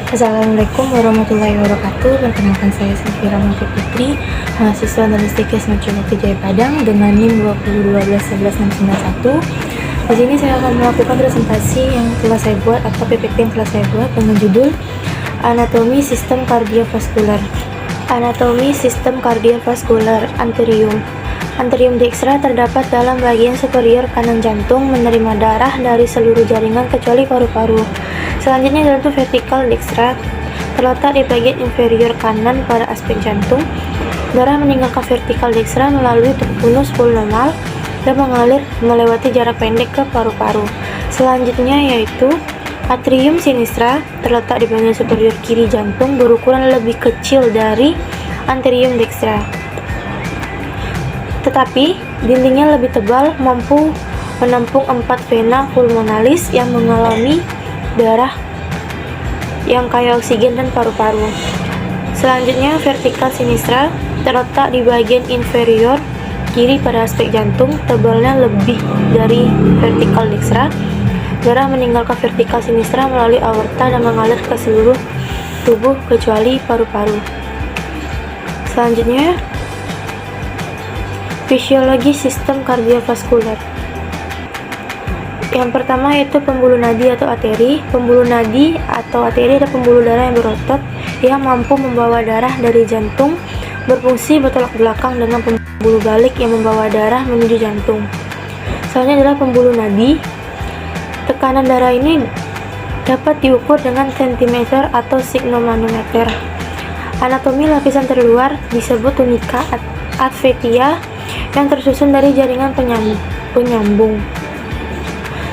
Assalamualaikum warahmatullahi wabarakatuh. Perkenalkan saya Safira Mufi Putri, mahasiswa Analistik Ismail Jaya Padang dengan NIM 2012111691. Di sini saya akan melakukan presentasi yang telah saya buat atau PPT yang telah saya buat dengan judul Anatomi Sistem Kardiovaskular. Anatomi Sistem Kardiovaskular Anterium. Anterium dextra terdapat dalam bagian superior kanan jantung, menerima darah dari seluruh jaringan kecuali paru-paru. Selanjutnya jantung vertikal dextra terletak di bagian inferior kanan pada aspek jantung. Darah meninggalkan vertikal dextra melalui tubulus pulmonar dan mengalir melewati jarak pendek ke paru-paru. Selanjutnya yaitu atrium sinistra terletak di bagian superior kiri jantung, berukuran lebih kecil dari anterium dextra, tetapi dindingnya lebih tebal, mampu menampung 4 vena pulmonalis yang mengalami darah yang kaya oksigen dan paru-paru. Selanjutnya vertikal sinistra terletak di bagian inferior kiri pada aspek jantung, tebalnya lebih dari vertikal dextra. Darah meninggalkan vertikal sinistra melalui aorta dan mengalir ke seluruh tubuh kecuali paru-paru. Selanjutnya fisiologi sistem kardiovaskular. Yang pertama yaitu pembuluh nadi atau arteri. Pembuluh nadi atau arteri adalah pembuluh darah yang berotot yang mampu membawa darah dari jantung, berfungsi bertolak belakang dengan pembuluh balik yang membawa darah menuju jantung. Selanjutnya adalah pembuluh nadi. Tekanan darah ini dapat diukur dengan sentimeter atau sigmomanometer. Anatomi lapisan terluar disebut tunika adventitia yang tersusun dari jaringan penyambung.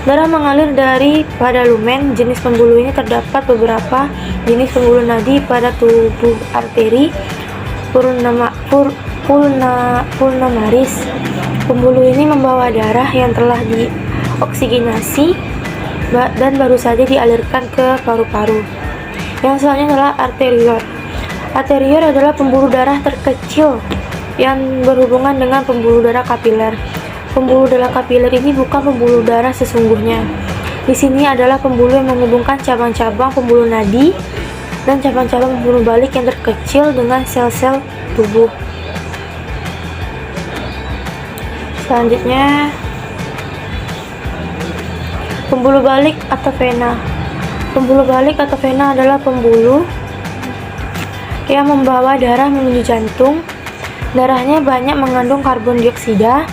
Darah mengalir dari pada lumen. Jenis pembuluh ini terdapat beberapa jenis pembuluh nadi pada tubuh arteri pulmonaris. Pembuluh ini membawa darah yang telah dioksigenasi dan baru saja dialirkan ke paru-paru. Yang selanjutnya adalah arterior. Arterior adalah pembuluh darah terkecil yang berhubungan dengan pembuluh darah kapiler. Pembuluh darah kapiler ini bukan pembuluh darah sesungguhnya. Di sini adalah pembuluh yang menghubungkan cabang-cabang pembuluh nadi dan cabang-cabang pembuluh balik yang terkecil dengan sel-sel tubuh. Selanjutnya, pembuluh balik atau vena. Pembuluh balik atau vena adalah pembuluh yang membawa darah menuju jantung. Darahnya banyak mengandung karbon dioksida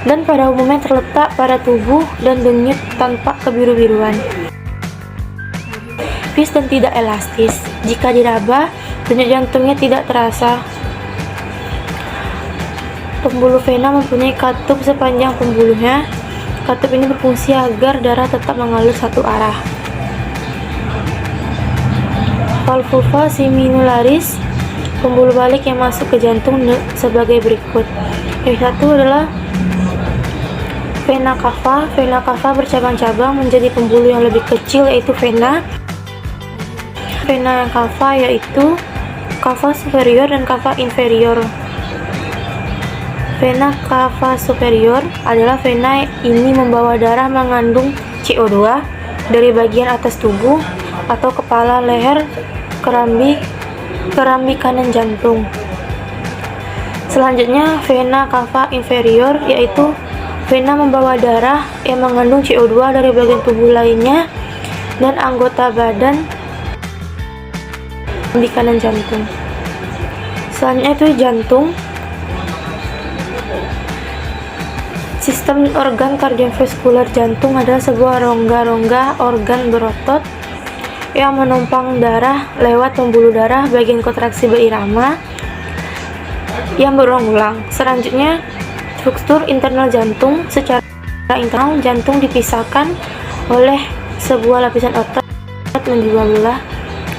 dan pada umumnya terletak pada tubuh dan denyut tanpa kebiru-biruan. Tipis dan tidak elastis. Jika diraba, denyut jantungnya tidak terasa. Pembuluh vena mempunyai katup sepanjang pembuluhnya. Katup ini berfungsi agar darah tetap mengalir satu arah. Valvula seminularis, pembuluh balik yang masuk ke jantung sebagai berikut. Yang satu adalah vena cava. Vena cava bercabang-cabang menjadi pembuluh yang lebih kecil yaitu vena cava, yaitu cava superior dan cava inferior. Vena cava superior adalah vena ini membawa darah mengandung CO2 dari bagian atas tubuh atau kepala, leher, keramik kanan jantung. Selanjutnya vena cava inferior, yaitu vena membawa darah yang mengandung CO2 dari bagian tubuh lainnya dan anggota badan di kanan jantung. Selanjutnya itu jantung. Sistem organ kardiovaskular jantung adalah sebuah rongga-rongga organ berotot yang menumpang darah lewat pembuluh darah bagian kontraksi berirama yang berulang-ulang. Selanjutnya struktur internal jantung. Secara internal, jantung dipisahkan oleh sebuah lapisan otot menjadi belah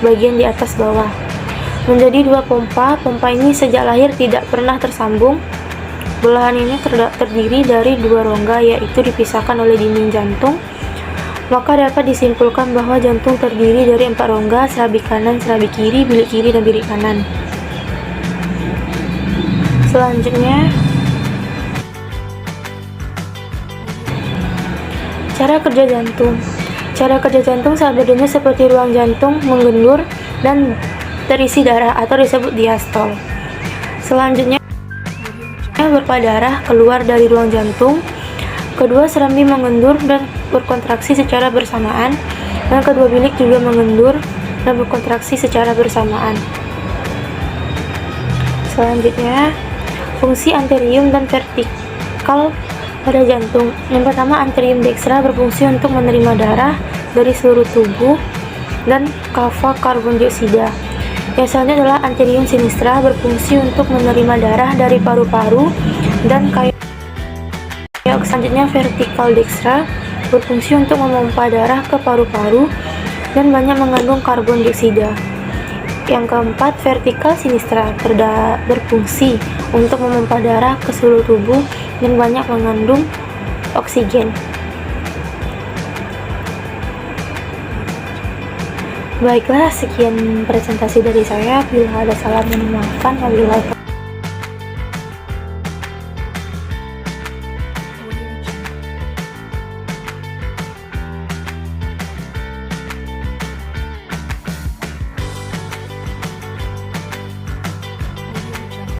bagian di atas bawah menjadi 2 pompa. Pompa ini sejak lahir tidak pernah tersambung. Belahan ini terdiri dari 2 rongga, yaitu dipisahkan oleh dinding jantung. Maka dapat disimpulkan bahwa jantung terdiri dari 4 rongga: serabi kanan, serabi kiri, bilik kiri, dan bilik kanan. Selanjutnya, cara kerja jantung. Cara kerja jantung saat berdenyut seperti ruang jantung menggendur dan terisi darah atau disebut diastol. Selanjutnya, berpah darah keluar dari ruang jantung. Kedua serambi mengendur dan berkontraksi secara bersamaan, dan kedua bilik juga mengendur dan berkontraksi secara bersamaan. Selanjutnya, fungsi anterium dan vertikal pada jantung. Yang pertama, anterium dekstra berfungsi untuk menerima darah dari seluruh tubuh dan kava karbon dioksida. Yang selanjutnya adalah anterium sinistra berfungsi untuk menerima darah dari paru-paru dan kayak selanjutnya vertikal dekstra berfungsi untuk memompa darah ke paru-paru dan banyak mengandung karbon dioksida. Yang keempat, vertikal sinistra berfungsi untuk memompa darah ke seluruh tubuh dan banyak mengandung oksigen. Baiklah, sekian presentasi dari saya. Bila ada salah, mohon maafkan. Wabillahi taufiq.